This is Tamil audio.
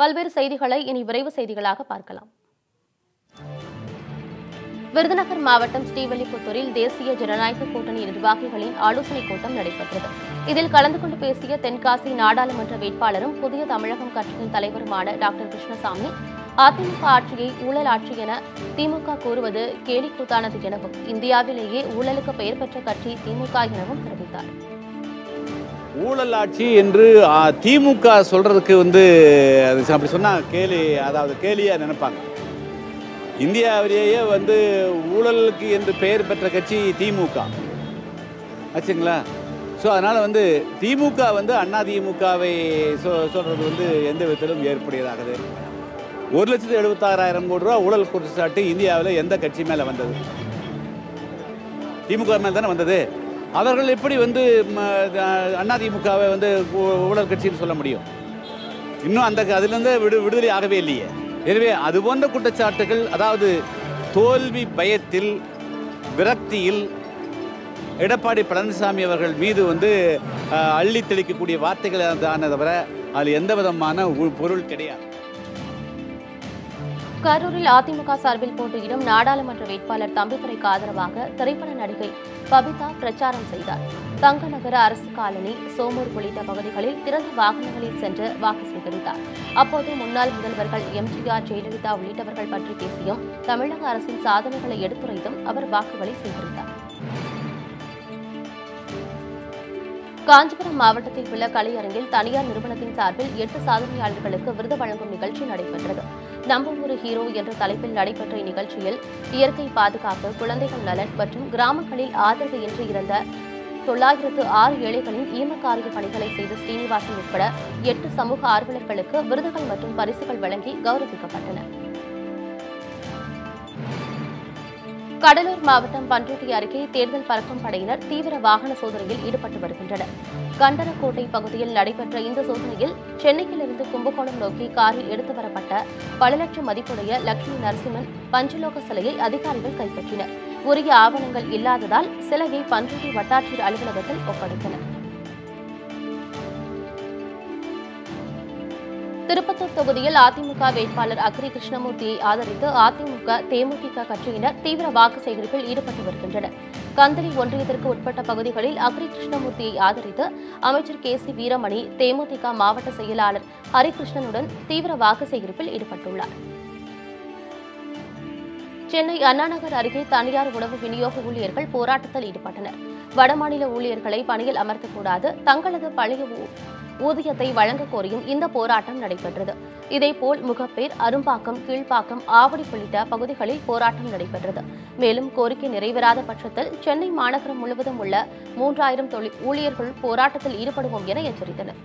பல்வேறு செய்திகளை இனி விரைவு செய்திகளாக பார்க்கலாம். விருதுநகர் மாவட்டம் ஸ்ரீவில்லிபுத்தூரில் தேசிய ஜனநாயக கூட்டணி நிர்வாகிகளின் ஆலோசனைக் கூட்டம் நடைபெற்றது. இதில் கலந்து கொண்டு பேசிய தென்காசி நாடாளுமன்ற வேட்பாளரும் புதிய தமிழகம் கட்சியின் தலைவருமான டாக்டர் கிருஷ்ணசாமி, அதிமுக ஆட்சியை ஊழல் ஆட்சி என திமுக கூறுவது கேலிக்கூத்தானது எனவும், இந்தியாவிலேயே ஊழலுக்கு பெயர் பெற்ற கட்சி திமுக எனவும் தெரிவித்தார். ஊழல் ஆட்சி என்று திமுக சொல்றதுக்கு அப்படி சொன்னா கேலியா நினைப்பாங்க. இந்தியாவிலேயே ஊழலுக்கு என்று பெயர் பெற்ற கட்சி திமுக ஆச்சுங்களா. ஸோ அதனால் திமுக அண்ணா திமுகவை சொல்கிறது எந்த விதத்திலும் ஏற்புடையதாகுது. 1,76,000 கோடி ரூபா ஊழல் குற்றச்சாட்டு இந்தியாவில் எந்த கட்சி மேலே வந்தது? திமுக மேலே தானே வந்தது. அவர்கள் எப்படி அதிமுகவை ஊழல் கட்சின்னு சொல்ல முடியும்? இன்னும் அதிலிருந்து விடுதலை ஆகவே இல்லையே. எனவே அது போன்ற குற்றச்சாட்டுகள், அதாவது தோல்வி பயத்தில் விரக்தியில் எடப்பாடி பழனிசாமி அவர்கள் மீது அள்ளி தெளிக்கக்கூடிய வார்த்தைகள் தானே தவிர அதில் எந்த விதமான பொருள் கிடையாது. கரூரில் அதிமுக சார்பில் போட்டியிடும் நாடாளுமன்ற வேட்பாளர் தம்பிதுரைக்கு ஆதரவாக திரைப்பட நடிகை பபிதா பிரச்சாரம் செய்தார். தங்கநகர அரசு காலனி, சோமூர் உள்ளிட்ட பகுதிகளில் திறந்த வாகனங்களில் சென்று வாக்கு சேகரித்தார். அப்போது முன்னாள் முதல்வர்கள் எம்ஜிஆர், ஜெயலலிதா உள்ளிட்டவர்கள் பற்றி பேசியும் தமிழக அரசின் சாதனைகளை எடுத்துரைத்தும் அவர் வாக்குகளை சேகரித்தார். காஞ்சிபுரம் மாவட்டத்தில் உள்ள கலையரங்கில் தனியார் நிறுவனத்தின் சார்பில் 8 சாதனையாளர்களுக்கு விருது வழங்கும் நிகழ்ச்சி நடைபெற்றது. நம்ம ஒரு ஹீரோ என்ற தலைப்பில் நடைபெற்ற இந்நிகழ்ச்சியில் இயற்கை பாதுகாப்பு, குழந்தைகள் நலன் மற்றும் கிராமங்களில் ஆதரவு இன்றி இருந்த 906 ஏழைகளின் ஈமக்காரிய பணிகளை செய்த ஸ்ரீனிவாசன் உட்பட 8 சமூக ஆர்வலர்களுக்கு விருதுகள் மற்றும் பரிசுகள் வழங்கி கௌரவிக்கப்பட்டன. கடலூர் மாவட்டம் பண்ருட்டி அருகே தேர்தல் பறக்கும் படையினர் தீவிர வாகன சோதனையில் ஈடுபட்டு வருகின்றனர். கண்டனக்கோட்டை பகுதியில் நடைபெற்ற இந்த சோதனையில் சென்னையிலிருந்து கும்பகோணம் நோக்கி காரில் எடுத்து வரப்பட்ட பல லட்சம் மதிப்புடைய லட்சுமி நரசிம்மன் பஞ்சலோக சிலையை அதிகாரிகள் கைப்பற்றினர். உரிய ஆவணங்கள் இல்லாததால் சிலையை பண்ருட்டி வட்டாட்சியர் அலுவலகத்தில் ஒப்படைத்தனர். திருப்பத்தூர் தொகுதியில் அதிமுக வேட்பாளர் அக்ரி கிருஷ்ணமூர்த்தியை ஆதரித்து அதிமுக, தேமுதிக கட்சியினர் தீவிர வாக்கு சேகரிப்பில் ஈடுபட்டு வருகின்றனர். கந்தரி ஒன்றியத்திற்கு உட்பட்ட பகுதிகளில் அக்ரி கிருஷ்ணமூர்த்தியை ஆதரித்து அமைச்சர் KC வீரமணி, தேமுதிக மாவட்ட செயலாளர் ஹரிகிருஷ்ணனுடன் தீவிர வாக்கு சேகரிப்பில் ஈடுபட்டுள்ளார். சென்னை அண்ணாநகர் அருகே தனியார் உணவு விநியோக ஊழியர்கள் போராட்டத்தில் ஈடுபட்டனர். வடமாநில ஊழியர்களை பணியில் அமர்த்தக்கூடாது, தங்களது பழைய ஊதியத்தை வழங்க கோரியும் இந்த போராட்டம் நடைபெற்றது. இதேபோல் முகப்பேர், அரும்பாக்கம், கீழ்ப்பாக்கம், ஆவடி உள்ளிட்ட பகுதிகளில் போராட்டம் நடைபெற்றது. மேலும் கோரிக்கை நிறைவேறாத பட்சத்தில் சென்னை மாநகரம் முழுவதும் உள்ள 3000 ஊழியர்கள் போராட்டத்தில் ஈடுபடுவோம் என எச்சரித்தனர்.